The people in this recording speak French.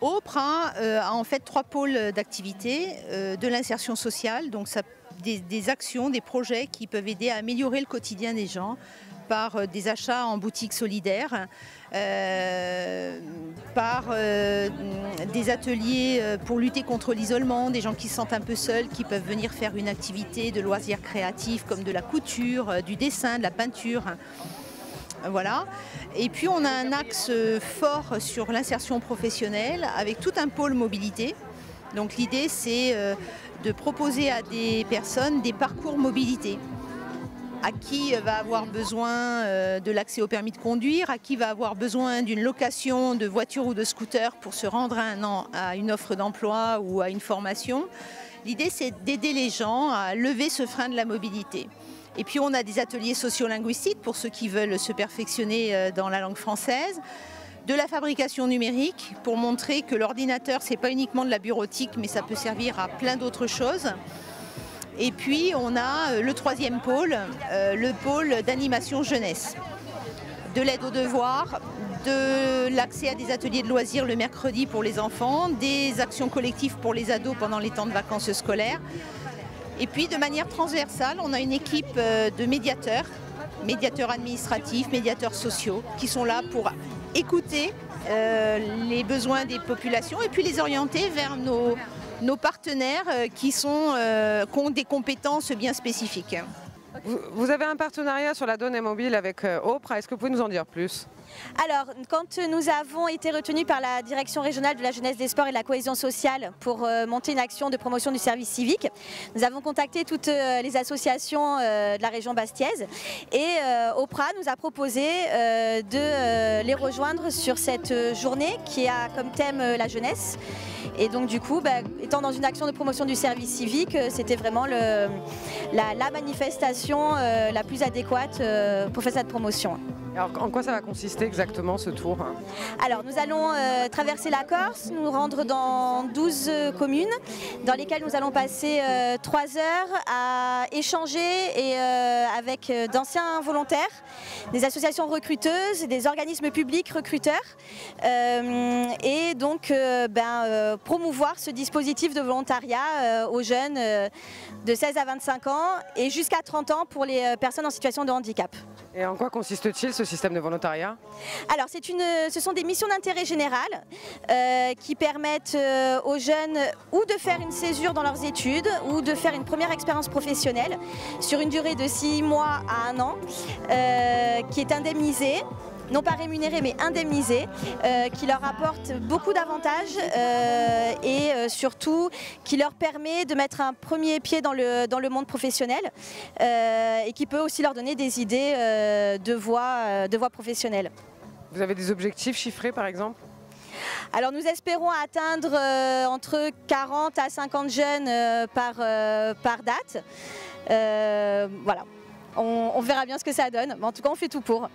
Opra a en fait 3 pôles d'activité, de l'insertion sociale, donc des actions, des projets qui peuvent aider à améliorer le quotidien des gens par des achats en boutique solidaire, par des ateliers pour lutter contre l'isolement, des gens qui se sentent un peu seuls, qui peuvent venir faire une activité de loisirs créatifs comme de la couture, du dessin, de la peinture. Voilà. Et puis on a un axe fort sur l'insertion professionnelle avec tout un pôle mobilité. Donc l'idée c'est de proposer à des personnes des parcours mobilité. À qui va avoir besoin de l'accès au permis de conduire, à qui va avoir besoin d'une location de voiture ou de scooter pour se rendre à une offre d'emploi ou à une formation. L'idée c'est d'aider les gens à lever ce frein de la mobilité. Et puis on a des ateliers sociolinguistiques pour ceux qui veulent se perfectionner dans la langue française, de la fabrication numérique pour montrer que l'ordinateur c'est pas uniquement de la bureautique mais ça peut servir à plein d'autres choses. Et puis on a le 3e pôle, le pôle d'animation jeunesse, de l'aide aux devoirs, de l'accès à des ateliers de loisirs le mercredi pour les enfants, des actions collectives pour les ados pendant les temps de vacances scolaires. Et puis de manière transversale, on a une équipe de médiateurs administratifs, médiateurs sociaux, qui sont là pour écouter les besoins des populations et puis les orienter vers nos partenaires qui ont des compétences bien spécifiques. Vous avez un partenariat sur la donnée mobile avec Opra, est-ce que vous pouvez nous en dire plus ? Alors, quand nous avons été retenus par la Direction régionale de la jeunesse, des sports et de la cohésion sociale pour monter une action de promotion du service civique, nous avons contacté toutes les associations de la région bastiaise et Opra nous a proposé de les rejoindre sur cette journée qui a comme thème la jeunesse. Et donc du coup, étant dans une action de promotion du service civique, c'était vraiment la manifestation la plus adéquate pour faire cette promotion. Alors en quoi ça va consister exactement ce tour ? Alors nous allons traverser la Corse, nous rendre dans 12 communes dans lesquelles nous allons passer 3 heures à échanger avec d'anciens volontaires, des associations recruteuses, des organismes publics recruteurs et donc promouvoir ce dispositif de volontariat aux jeunes de 16 à 25 ans et jusqu'à 30 ans pour les personnes en situation de handicap. Et en quoi consiste-t-il ce système de volontariat ? Alors ce sont des missions d'intérêt général qui permettent aux jeunes ou de faire une césure dans leurs études ou de faire une première expérience professionnelle sur une durée de 6 mois à 1 an qui est indemnisée. Non pas rémunérés mais indemnisés, qui leur apporte beaucoup d'avantages et surtout qui leur permet de mettre un premier pied dans le monde professionnel et qui peut aussi leur donner des idées de voie professionnelle. Vous avez des objectifs chiffrés par exemple ? Alors nous espérons atteindre entre 40 à 50 jeunes par date. Voilà, on verra bien ce que ça donne, mais en tout cas on fait tout pour.